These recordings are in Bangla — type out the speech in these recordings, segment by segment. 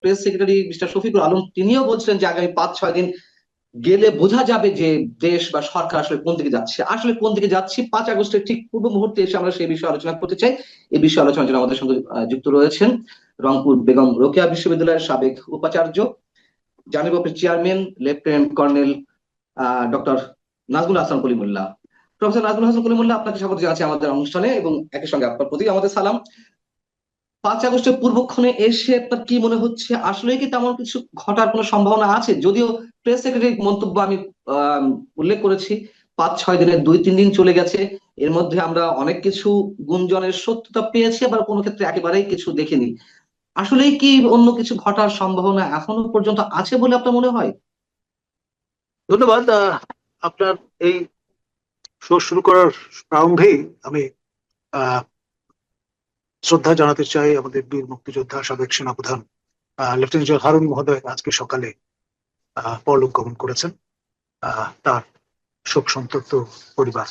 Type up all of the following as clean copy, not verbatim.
Press secretary mister Shafiqul Alam তিনিও বলছিলেন যে আগামী 5-6 দিন গেলে বোঝা যাবে যে দেশ বা সরকার আসলে কোন দিকে যাচ্ছে। আসলে কোন দিকে যাচ্ছি 5 আগস্টের ঠিক পূর্ব মুহূর্তে এসে আমরা সেই বিষয়ে আলোচনা করতে চাই। এই বিষয়ে আলোচনার জন্য আমাদের সঙ্গে যুক্ত রয়েছেন রংপুর বেগম রোকেয়া বিশ্ববিদ্যালয়ের সাবেক উপাচার্য, জানিবপের chairman lieutenant colonel doctor Nazmul Hasan Kalimullah. Professor Nazmul Hasan Kalimullah, আপনাকে স্বাগত জানাচ্ছি আমাদের অনুষ্ঠানে এবং একই সঙ্গে আপনার প্রতি আমাদের সালাম। 5 আগস্টের পূর্বক্ষণে এসে আপনার কি মনে হচ্ছে, আসলে কি তেমন কিছু ঘটার কোনো সম্ভাবনা আছে? যদিও প্রেস সেক্রেটারির মন্তব্য আমি আহ, উল্লেখ করেছি, 5-6 দিনের 2-3 দিন চলে গেছে, এর মধ্যে আমরা অনেক কিছু গুঞ্জনের সত্যতা পেয়েছি, আবার কোনো ক্ষেত্রে একেবারেই কিছু দেখিনি। আসলেই কি অন্য কিছু ঘটার সম্ভাবনা এখনো পর্যন্ত আছে বলে আপনার মনে হয়? ধন্যবাদ। আপনার এই শো শুরু করার প্রারম্ভেই আমি আহ, শ্রদ্ধা জানাতে চাই আমাদের বীর মুক্তিযোদ্ধা সাবেক সেনাপ্রধান লেফটেন্যান্ট জেনারেল হারুন মহোদয় আজকে সকালে পরলোক গমন করেছেন। তার শোক সন্তপ্ত পরিবার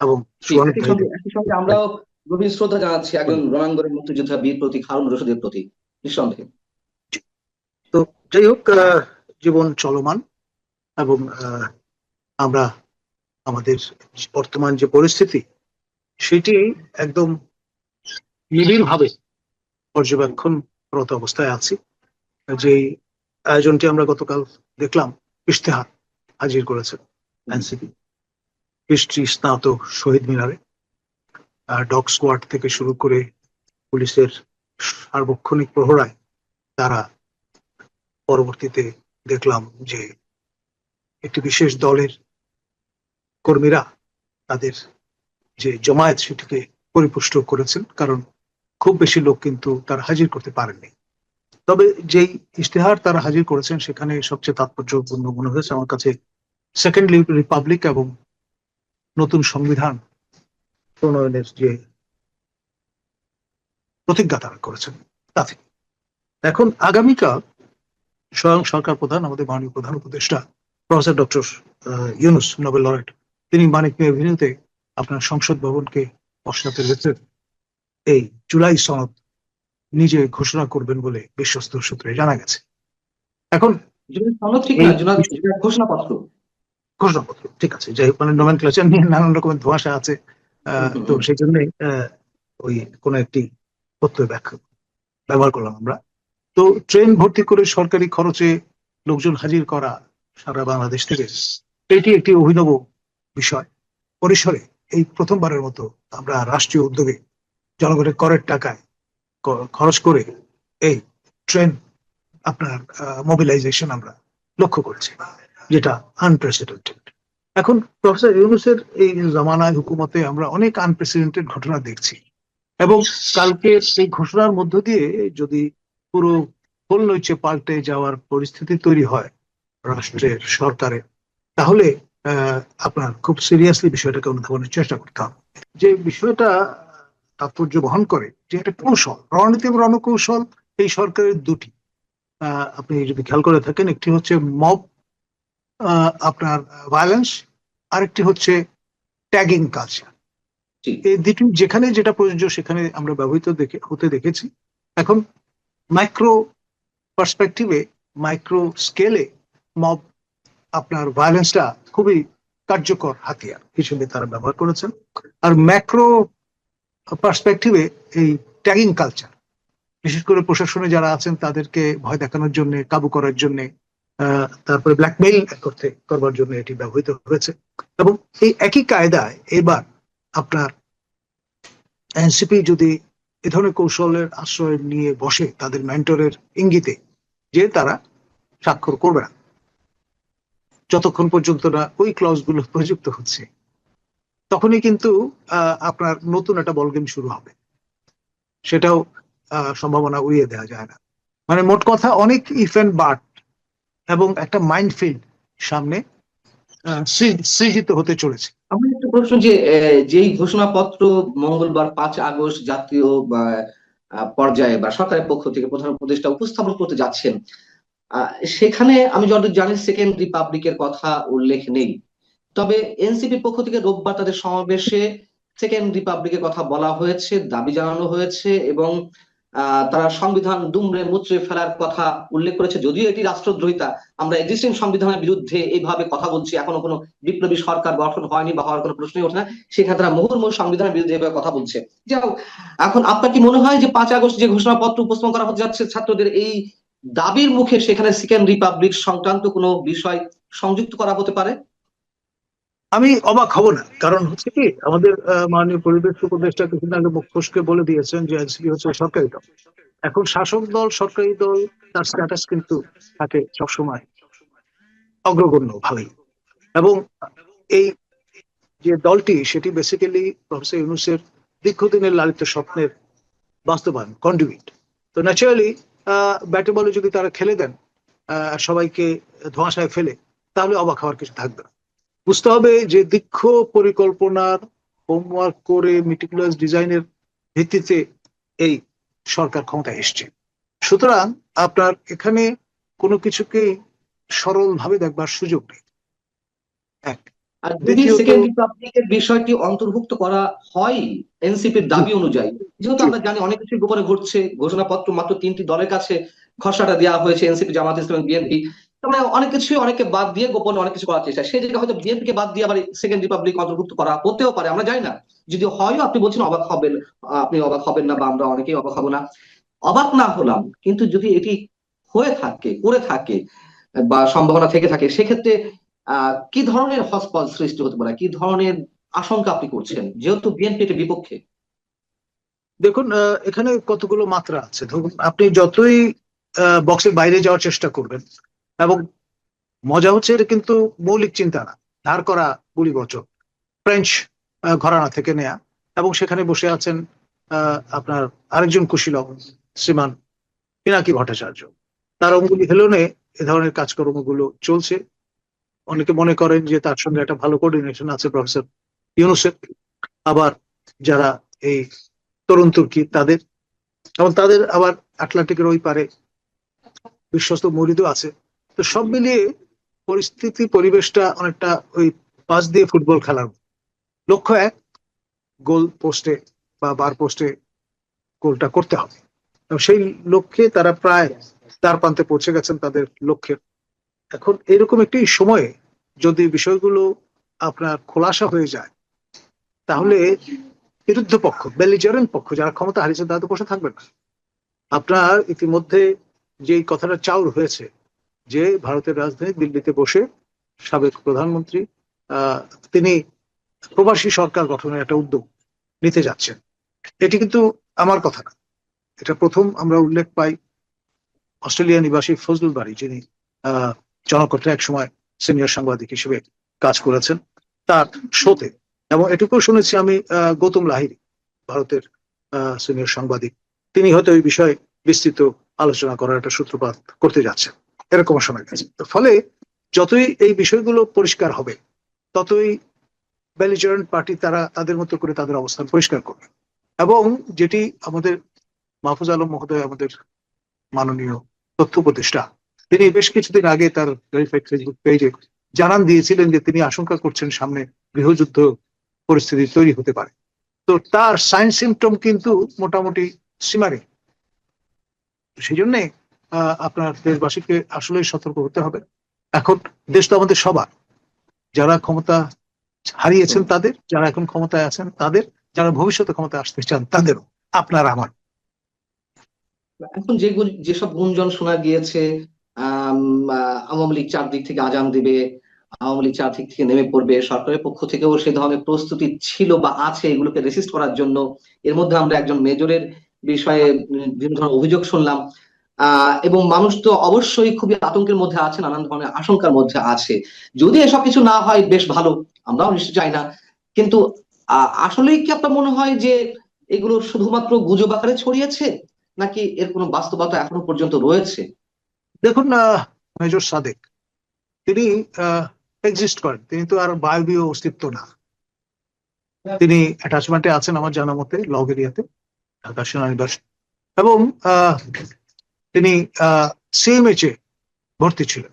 এবং সুহান ভাইদের একই সঙ্গে আমরাও গভীর শ্রদ্ধা জানাচ্ছি একজন রণাঙ্গনের মুক্তিযোদ্ধা বীর প্রতীক হারুন রশিদের প্রতি, নিঃসন্দেহে। তো যাই হোক, জীবন চলমান এবং আমরা আমাদের বর্তমান যে পরিস্থিতি সেটি একদম নিবিড় ভাবে পর্যবেক্ষণরত অবস্থায় আছি। যে আয়োজনটি আমরা গতকাল দেখলাম, ইশতেহার হাজির করেছেন এনসিপি, হিস্ট্রি স্নাত শহীদ মিনারে, ডগ স্কোয়াড থেকে শুরু করে পুলিশের সার্বক্ষণিক প্রহরায় তারা পরবর্তীতে দেখলাম যে একটি বিশেষ দলের কর্মীরা তাদের যে জমায়েত সেটিকে পরিপুষ্ট করেছেন, কারণ খুব বেশি লোক কিন্তু তারা হাজির করতে পারেননি। তবে যেই ইশতেহার তারা হাজির করেছেন সেখানে সবচেয়ে তাৎপর্যপূর্ণ মনে হয়েছে আমার কাছে সেকেন্ড রিপাবলিক এবং নতুন সংবিধান প্রণয়নের যে প্রতিজ্ঞা তারা করেছেন তা থেকে। এখন আগামীকাল স্বয়ং সরকার প্রধান, আমাদের মাননীয় প্রধান উপদেষ্টা professor doctor Yunus, Nobel laureate, তিনি মানিক মিয়া এভিনিউতে আপনার সংসদ ভবনকে পশ্চাতে রেখে এই জুলাই সনদ নিজে ঘোষণা করবেন বলে বিশ্বস্ত সূত্রে জানা গেছে। এখন সনদ ঠিক না, ঘোষণাপত্র। ঘোষণাপত্র ঠিক আছে, যাই হোক, মানে নোমেনক্লেচার নিয়ে নানান রকমের ধোঁয়াশা আছে। তো সেই জন্যই ওই কোন একটি প্রত্যয় ব্যাখ্যা ব্যবহার করলাম আমরা। তো ট্রেন ভর্তি করে সরকারি খরচে লোকজন হাজির করা সারা বাংলাদেশ থেকে, এটি একটি অভিনব বিষয়। পরিসরে এই প্রথমবারের মতো আমরা রাষ্ট্রীয় উদ্যোগে জনগণের করের টাকায় খরচ করে এই ট্রেন আপনার মোবিলাইজেশন আমরা লক্ষ্য করেছি, যেটা আনপ্রেসিডেন্টেড। এখন প্রফেসর ইউনূসের এই জামানায় হুকুমতে আমরা অনেক আনপ্রেসিডেন্টেড ঘটনা দেখছি, এবং কালকে এই ঘোষণার মধ্য দিয়ে যদি পুরো ফুল নইচে পাল্টে যাওয়ার পরিস্থিতি তৈরি হয় রাষ্ট্রের, সরকারের, তাহলে আপনার খুব সিরিয়াসলি বিষয়টাকে অনুধাবনের চেষ্টা করতে হবে। যে বিষয়টা তাৎপর্য বহন করে যে একটা কৌশল, রণনীতি এবং রণকৌশল এই সরকারের দুটি। আপনি যদি খেয়াল করে থাকেন, একটি হচ্ছে মব আপনার ভায়োলেন্স, আরেকটি হচ্ছে ট্যাগিং কালচার। এই দুটি যেখানে যেটা প্রযোজ্য সেখানে আমরা ব্যবহৃত হতে দেখেছি। এখন মাইক্রো পার্সপেক্টিভে, মাইক্রো স্কেলে মব আপনার ভায়োলেন্সটা খুবই কার্যকর হাতিয়ার হিসেবে তারা ব্যবহার করেছেন। আর ম্যাক্রো পার্সপেক্টিভে এই ট্যাগিং কালচার, বিশেষ করে প্রশাসনে যারা আছেন তাদেরকে ভয় দেখানোর জন্য, কাবু করার জন্য, তারপরে ব্ল্যাকমেইল করবার জন্য এটি ব্যবহৃত হয়েছে। এবং এই একই কায়দায় এবার আপনার এনসিপি যদি এ ধরনের কৌশলের আশ্রয় নিয়ে বসে তাদের মেন্টরের ইঙ্গিতে, যে তারা স্বাক্ষর করবে না যতক্ষণ পর্যন্ত না ওই ক্লজ গুলো প্রযুক্ত হচ্ছে, তখনই কিন্তু আপনার নতুন একটা বল গেম শুরু হবে। সেটাও সম্ভাবনা উড়িয়ে দেওয়া যায় না। মানে মোট কথা অনেক ইফ এন্ড বাট এবং একটা মাইন্ডফিল্ড সামনে সৃজিত হতে চলেছে। আমার একটা প্রশ্ন, যে যেই ঘোষণাপত্র মঙ্গলবার 5 আগস্ট জাতীয় পর্যায়ে বা সরকারের পক্ষ থেকে প্রধান উপদেষ্টা উপস্থাপন করতে যাচ্ছেন, সেখানে আমি যতদূর জানি সেকেন্ড রিপাবলিকের কথা উল্লেখ নেই। তবে এনসিপির পক্ষ থেকে রোববার তাদের সমাবেশে সেকেন্ড রিপাবলিকের কথা বলা হয়েছে, দাবি জানানো হয়েছে, এবং তারা সংবিধান দুমড়ে মুচড়ে ফেলার কথা উল্লেখ করেছে, যদিও এটি রাষ্ট্রদ্রোহিতা। আমরা এক্সিস্টিং সংবিধানের বিরুদ্ধে এইভাবে কথা বলছি, এখনো কোনো বিপ্লবী সরকার গঠন হয়নি বা হওয়ার কোনো প্রশ্নই ওঠে না, সেখানে তারা মুহুর্মুহু সংবিধানের বিরুদ্ধে এভাবে কথা বলছে। যাও, এখন আপনার কি মনে হয় যে 5 আগস্ট যে ঘোষণাপত্র উপস্থাপন করা হতে যাচ্ছে ছাত্রদের এই দাবির মুখে সেখানে সেকেন্ড রিপাবলিক সংক্রান্ত কোনো বিষয় সংযুক্ত করা হতে পারে? আমি অবাক হব না, কারণ হচ্ছে কি আমাদের মাননীয় পরিবেশ উপদেষ্টা কিছুদিন আগে মুখ ফসকে বলে দিয়েছেন যে এনসিপি হচ্ছে সরকারি দল। এখন শাসক দল সরকারি দল, তার স্ট্যাটাস কিন্তু থাকে সবসময় অগ্রগণ্য ভালোই। এবং এই যে দলটি, সেটি বেসিক্যালি প্রফেসর ইউনূসের দীর্ঘদিনের লালিত স্বপ্নের বাস্তবায়ন, কন্ডুইট। তো ন্যাচারালি ব্যাটে বলে যদি তারা খেলে দেন, সবাইকে ধোঁয়াশায় ফেলে, তাহলে অবাক হওয়ার কিছু থাকবে না। বুঝতে হবে যে দীর্ঘ পরিকল্পনার, হোমওয়ার্ক করে মিটিকুলাস ডিজাইনের ভিত্তিতে এই সরকার ক্ষমতায় এসছে। সুতরাং আপনার এখানে কোনো কিছুকেই সরল ভাবে দেখবার সুযোগ নেই। এক। আর যদি দ্বিতীয়ত, সেকেন্ড রিপাবলিকের বিষয়টি অন্তর্ভুক্ত করা হয় এনসিপির দাবি অনুযায়ী, যেহেতু জি, আমরা জানি অনেক কিছু গোপনে ঘটছে, ঘোষণাপত্র মাত্র 3টি দলের কাছে খসড়াটা দেওয়া হয়েছে, এনসিপি, জামাত ইসলাম, বিএনপি, মানে অনেক কিছু, অনেকে বাদ দিয়ে গোপনে অনেক কিছু করার চেষ্টা, সেই জায়গায় হয়তো বিএনপি কে বাদ দিয়ে আবার সেকেন্ড রিপাবলিক অন্তর্ভুক্ত করা হতেও পারে, আমরা জানি না। যদি হয়, আপনি বলছেন অবাক হবেন, আপনি অবাক হবেন না বা আমরা অনেকেই অবাক হব না, অবাক না হলাম। কিন্তু যদি এটি হয়ে থাকে, করে থাকে বা সম্ভাবনা থেকে থাকে, সেক্ষেত্রে কি ধরনের হটস্পট সৃষ্টি হতে পারে, কি ধরনের আশঙ্কা আপনি করছেন, যেহেতু বিএনপি এর বিপক্ষে? দেখুন এখানে কতগুলো মাত্রা আছে। ধরুন আপনি যতই বক্সের বাইরে যাওয়ার চেষ্টা করবেন, এবং মজা হচ্ছে এটা কিন্তু মৌলিক চিন্তা না, ধার করা বুলি বচন, ফ্রেঞ্চ ঘরানা থেকে নেয়া। এবং সেখানে বসে আছেন আপনার আরেকজন কুশীলব, শ্রীমান পিনাকি ভট্টাচার্য। তার অঙ্গুলি হেলনে এ ধরনের কাজকর্মগুলো চলছে। অনেকে মনে করেন যে তার সঙ্গে একটা ভালো কোঅর্ডিনেশন আছে প্রফেসর ইউনূসের। আবার যারা এই তরুণ তুর্কি তাদের, এবং তাদের আবার আটলান্টিকের ওই পারে বিশ্বস্ত মরিদও আছে। তো সব মিলিয়ে পরিস্থিতি, পরিবেশটা অনেকটা ওই পাস দিয়ে ফুটবল খেলার মতো। লক্ষ্য এক, গোল পোস্টে বা বার পোস্টে গোলটা করতে হবে। এবং সেই লক্ষ্যে তারা প্রায় দ্বার প্রান্তে পৌঁছে গেছেন তাদের লক্ষ্যে। এখন এরকম একটি সময়ে যদি বিষয়গুলো আপনার খোলাসা হয়ে যায়, তাহলে বিরুদ্ধ পক্ষ, বেলিজারেন্ট পক্ষ, যারা ক্ষমতা হারিয়েছে, তারা তো বসে থাকবে না। আপনার ইতিমধ্যে যে কথাটা চাউর হয়েছে যে ভারতের রাজধানী দিল্লিতে বসে সাবেক প্রধানমন্ত্রী তিনি প্রবাসী সরকার গঠনের একটা উদ্যোগ নিতে যাচ্ছেন, এটি কিন্তু আমার কথা না। এটা প্রথম আমরা উল্লেখ পাই অস্ট্রেলিয়া নিবাসী ফজলুল বারী, যিনি জনকণ্ঠে এক সময় সিনিয়র সাংবাদিক হিসেবে কাজ করেছেন, তার শোতে। এবং এটুকু শুনেছি আমি গৌতম লাহিড়ী, ভারতের সিনিয়র সাংবাদিক, তিনি হয়তো এই বিষয়ে বিস্তৃত আলোচনা করার একটা সূত্রপাত করতে যাচ্ছেন, এরকম শোনা গেছে। ফলে যতই এই বিষয়গুলো পরিষ্কার হবে, ততই বেলিজারেন্ট পার্টি তারা তাদের মতো করে তাদের অবস্থান পরিষ্কার করবে। এবং যেটি আমাদের মাহফুজ আলম মহোদয়, আমাদের মাননীয় তথ্য উপদেষ্টা, তিনি বেশ কিছুদিন আগে তার ভেরিফাইড ফেসবুক পেজে জানান দিয়েছিলেন যে তিনি আশঙ্কা করছেন সামনে গৃহযুদ্ধ পরিস্থিতি তৈরি হতে পারে। তো তার সাইন সিমটম কিন্তু মোটামুটি সীমারে। সেই জন্যে আপনার দেশবাসীকে আসলে সতর্ক হতে হবে। এখন দেশ তো আমাদের সবার, যারা ক্ষমতা হারিয়েছেন তাদের, যারা এখন ক্ষমতায় আছেন তাদের, যারা ভবিষ্যতে ক্ষমতায় আসতে চান তাদেরও, আপনার আমার। এখন যেসব গুঞ্জন শোনা গিয়েছে, আওয়ামী লীগ চারদিক থেকে আজান দিবে, আওয়ামী লীগ চারদিক থেকে নেমে পড়বে, সরকারের পক্ষ থেকেও সে ধরনের প্রস্তুতি ছিল বা আছে এগুলোকে রেসিস্ট করার জন্য। এর মধ্যে আমরা একজন মেজরের বিষয়ে বিভিন্ন ধরনের অভিযোগ শুনলাম। এবং মানুষ তো অবশ্যই খুবই আতঙ্কের মধ্যে আছে, নানান ধরনের আশঙ্কার মধ্যে আছে। যদি এসব কিছু না হয় বেশ ভালো, আমরাও নিশ্চয় চাই না। কিন্তু আসলেই কি আপনার মনে হয় যে এগুলো শুধুমাত্র গুজব আকারে ছড়িয়েছে, নাকি এর কোনো বাস্তবতা এখনো পর্যন্ত রয়েছে? দেখুন মেজর সাদেক, তিনি এক্সিস্ট করেন, তিনি তো আর বায়বীয় অস্তিত্ব না। তিনি অ্যাটাচমেন্টে আছেন আমার জানা মতে লগ এরিয়াতে, ঢাকা সেনানিবাস। এবং তিনি সিএমএইচ এ ভর্তি ছিলেন।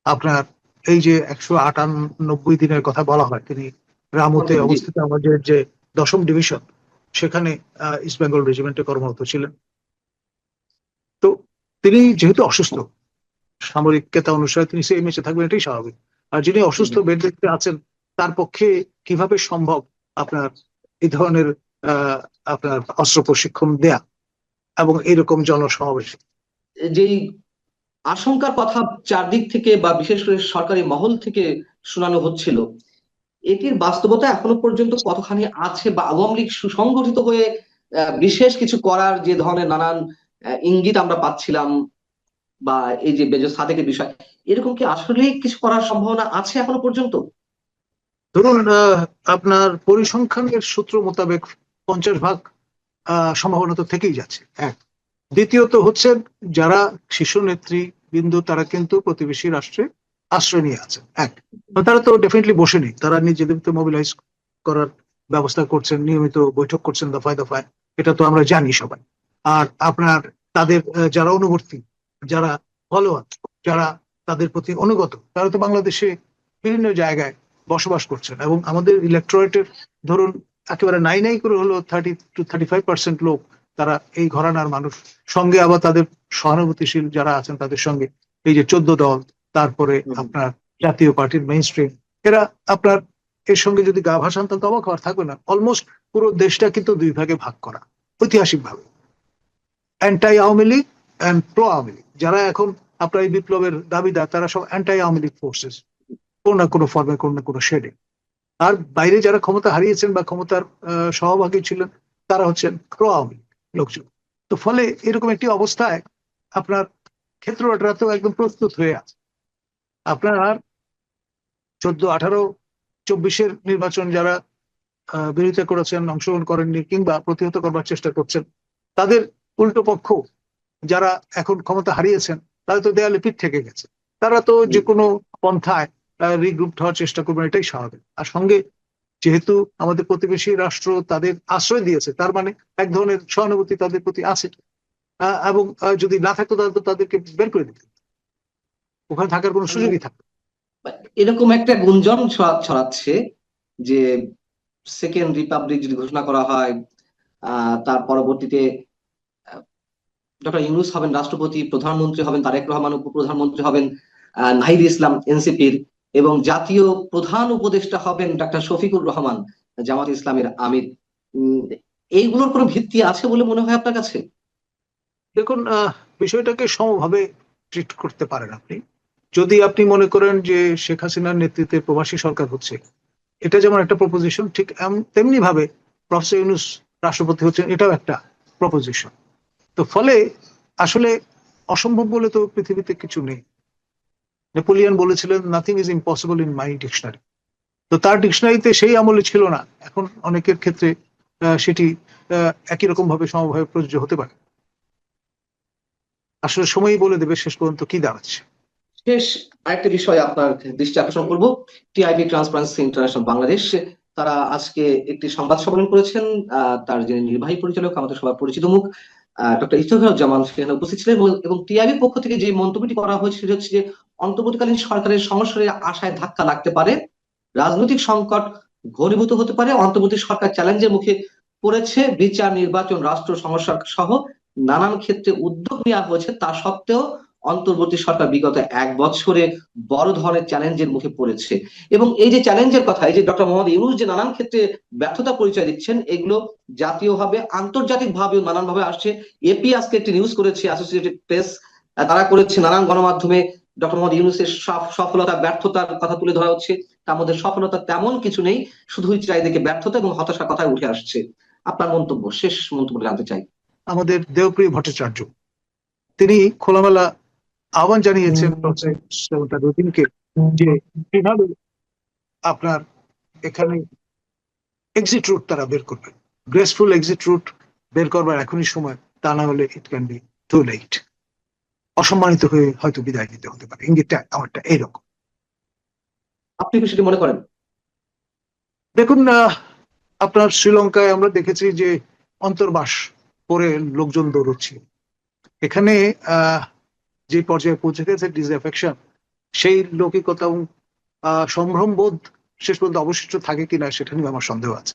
আপনার এই যে 198 দিনের কথা বলা হয়, তিনি রামুতে জি। অবস্থিত আমাদের যে 10ম ডিভিশন, সেখানে ইস্ট বেঙ্গল রেজিমেন্টে কর্মরত ছিলেন। তিনি যেহেতু অসুস্থ, সামরিক কেতা অনুসারে তিনি সেই ম্যাচে থাকবেন, এটাই স্বাভাবিক। আর যিনি অসুস্থ বেড রেস্টে আছেন, তার পক্ষে কিভাবে সম্ভব আপনার এই ধরনের আপনার অস্ত্র প্রশিক্ষণ দেয়া এবং এরকম জনসমাবেশ? যেই আশঙ্কার কথা চারদিক থেকে বা বিশেষ করে সরকারি মহল থেকে শোনানো হচ্ছিল, এটির বাস্তবতা এখনো পর্যন্ত কতখানি আছে, বা আওয়ামী লীগ সুসংগঠিত হয়ে বিশেষ কিছু করার যে ধরনের নানান ইঙ্গিত আমরা পাচ্ছিলাম, বা এই যে বেজর সাদেকের বিষয়, এরকম কি আসলে কিছু করার সম্ভাবনা আছে এখনো পর্যন্ত? ধরুন, আপনার পরিসংখ্যানের সূত্র মোতাবেক 50 ভাগ সম্ভাবনা তো থেকেই যাচ্ছে, এক। দ্বিতীয়ত হচ্ছে, যারা শীর্ষ নেতৃবৃন্দ তারা কিন্তু প্রতিবেশী রাষ্ট্রে আশ্রয় নিয়ে আছে, এক। তারা তো ডেফিনেটলি বসেনি, তারা নিজেদের তো মোবিলাইজ করার ব্যবস্থা করছেন, নিয়মিত বৈঠক করছেন দফায় দফায়, এটা তো আমরা জানি সবাই। আর আপনার তাদের যারা অনুবর্তী, যারা ফলোয়ার, যারা তাদের প্রতি অনুগত, তারা তো বাংলাদেশে বিভিন্ন জায়গায় বসবাস করছেন। এবং আমাদের ইলেকটোরেটের ধরুন একেবারে নাই নাই করে হলো 30 to 35% লোক তারা এই ঘরানার মানুষ। সঙ্গে আবার তাদের সহানুভূতিশীল যারা আছেন তাদের সঙ্গে এই যে 14 দল, তারপরে আপনার জাতীয় পার্টির মেইন স্ট্রিম, এরা আপনার এর সঙ্গে যদি গা ভাসান তাহলে তো অবাক হওয়ার থাকবে না। অলমোস্ট পুরো দেশটা কিন্তু দুই ভাগে ভাগ করা ঐতিহাসিক ভাবে, anti Awami League and pro Awami League. যারা এখন আপনার এই বিপ্লবের দাবিদার তারা সব অ্যান্টাই আওয়ামী লীগ ফোর্সেস, কোনো না কোনো ফর্মে, কোনো না কোনো শেডে। আর বাইরে যারা ক্ষমতা হারিয়েছেন বা ক্ষমতার সহভাগী ছিলেন তারা হচ্ছেন প্রো আওয়ামী লীগ লোকজন। তো ফলে এরকম একটি অবস্থায় আপনার ক্ষেত্রটা তো একদম প্রস্তুত হয়ে আছে। আপনার 14, 18, 24-এর নির্বাচন যারা বিরোধিতা করেছেন, অংশগ্রহণ করেননি কিংবা প্রতিহত করবার চেষ্টা করছেন, তাদের উল্টো পক্ষ যারা এখন ক্ষমতা হারিয়েছেন তারা তো দেয়ালে পিঠ থেকে গেছে। তারা তো যে কোনো পন্থায় রিগ্রুপ হওয়ার চেষ্টা করবেন, এটাই স্বাভাবিক। আর সঙ্গে যেহেতু আমাদের প্রতিবেশী রাষ্ট্র তাদের আশ্রয় দিয়েছে, তার মানে এক ধরনের সহানুভূতি তাদের প্রতি আছে। এবং যদি না থাকতো তাহলে তো তাদেরকে বের করে দিত, ওখানে থাকার কোনো সুযোগই থাকতো। এরকম একটা গুঞ্জন ছড়াচ্ছে যে সেকেন্ড রিপাবলিক যদি ঘোষণা করা হয়, তার পরবর্তীতে ডক্টর ইউনূস হবেন রাষ্ট্রপতি, প্রধানমন্ত্রী হবেন তারেক রহমান, উপপ্রধানমন্ত্রী হবেন নাহিদ ইসলাম এনসিপির, এবং জাতীয় প্রধান উপদেষ্টা হবেন ডাক্তার শফিকুর রহমান জামাত ইসলামের আমির। উম, এইগুলোর কোনো ভিত্তি আছে বলে মনে হয় আপনার কাছে? দেখুন, বিষয়টাকে সমভাবে ট্রিট করতে পারেন আপনি। যদি আপনি মনে করেন যে শেখ হাসিনার নেতৃত্বে প্রবাসী সরকার হচ্ছে, এটা যেমন একটা প্রপোজিশন, ঠিক তেমনি ভাবে প্রফেসর ইউনূস রাষ্ট্রপতি হচ্ছেন, এটাও একটা প্রপোজিশন। তো ফলে আসলে অসম্ভব বলে তো পৃথিবীতে কিছু নেই। নেপোলিয়ন বলেছিলেন, nothing is impossible in my dictionary. তো তার ডিকশনারিতে সেই আমলে ছিল না, এখন অনেকের ক্ষেত্রে সেটি একই রকম ভাবে সমভাবে প্রযোজ্য হতে পারে। আসলে সময়ই বলে দেবে শেষ পর্যন্ত কি দাঁড়াচ্ছে। শেষ আরেকটা বিষয় আপনার দৃষ্টি আকর্ষণ করব। টিআইবি ট্রান্সপারেন্সি ইন্টারন্যাশনাল বাংলাদেশ, তারা আজকে একটি সংবাদ সম্মেলন করেছেন। তার যে নির্বাহী পরিচালক, আমাদের সবার পরিচিত মুখ, ডক্টর ইফতেখারুজ্জামান সেখানে উপস্থিত ছিলেন, এবং টিআইবির পক্ষ থেকে যে মন্তব্যটি করা হয়েছে সেটা হচ্ছে যে অন্তর্বর্তীকালীন সরকারের সংস্কারের আশায় ধাক্কা লাগতে পারে, রাজনৈতিক সংকট ঘনীভূত হতে পারে, অন্তর্বর্তী সরকার চ্যালেঞ্জের মুখে পড়েছে, বিচার, নির্বাচন, রাষ্ট্র সংস্কার সহ নানান ক্ষেত্রে উদ্যোগ নেওয়া হয়েছে, তা সত্ত্বেও অন্তর্বর্তী সরকার বিগত 1 বছরে বড় ধরনের চ্যালেঞ্জের মুখে পড়েছে। এবং এই যে চ্যালেঞ্জের কথা, এই যে ডক্টর মোহাম্মদ ইউনূস যে নানান ক্ষেত্রে ব্যর্থতা পরিচয় দিচ্ছেন, এগুলো জাতীয়ভাবে আন্তর্জাতিক ভাবেও নানান ভাবে আসছে। এপি আজকে একটি নিউজ করেছে, অ্যাসোসিয়েটেড প্রেস তারা করেছে, নানান গণমাধ্যমে ডক্টর মোহাম্মদ ইউনূসের সফলতা ব্যর্থতার কথা তুলে ধরা হচ্ছে। তার মধ্যে সফলতা তেমন কিছু নেই, শুধুই চারিদিকে ব্যর্থতা এবং হতাশার কথাই উঠে আসছে। আপনার মন্তব্য, শেষ মন্তব্য জানতে চাই। আমাদের দেবপ্রিয় ভট্টাচার্য তিনি খোলামেলা আহ্বান জানিয়েছেন তার রুটিনকে, যে কিভাবে আপনার এখানে এক্সিট রুট তারা বের করবে, গ্রেসফুল এক্সিট রুট বের করবার এখনই সময়, তা না হলে it can be too late. অসম্মানিত হয়ে হয়তো বিদায় নিতে হতে পারে, ইঙ্গিতটা আমারটা এইরকম। আপনি কি সেটি মনে করেন? দেখুন, আপনার শ্রীলঙ্কায় আমরা দেখেছি যে অন্তর্বাস করে লোকজন দৌড়চ্ছে। এখানে যে পর্যায়ে পৌঁছে গেছে ডিসঅ্যাফেকশন, সেই লৌকিকতা এবং সম্ভ্রম বোধ শেষ পর্যন্ত অবশিষ্ট থাকে কিনা সেটা নিয়ে আমার সন্দেহ আছে।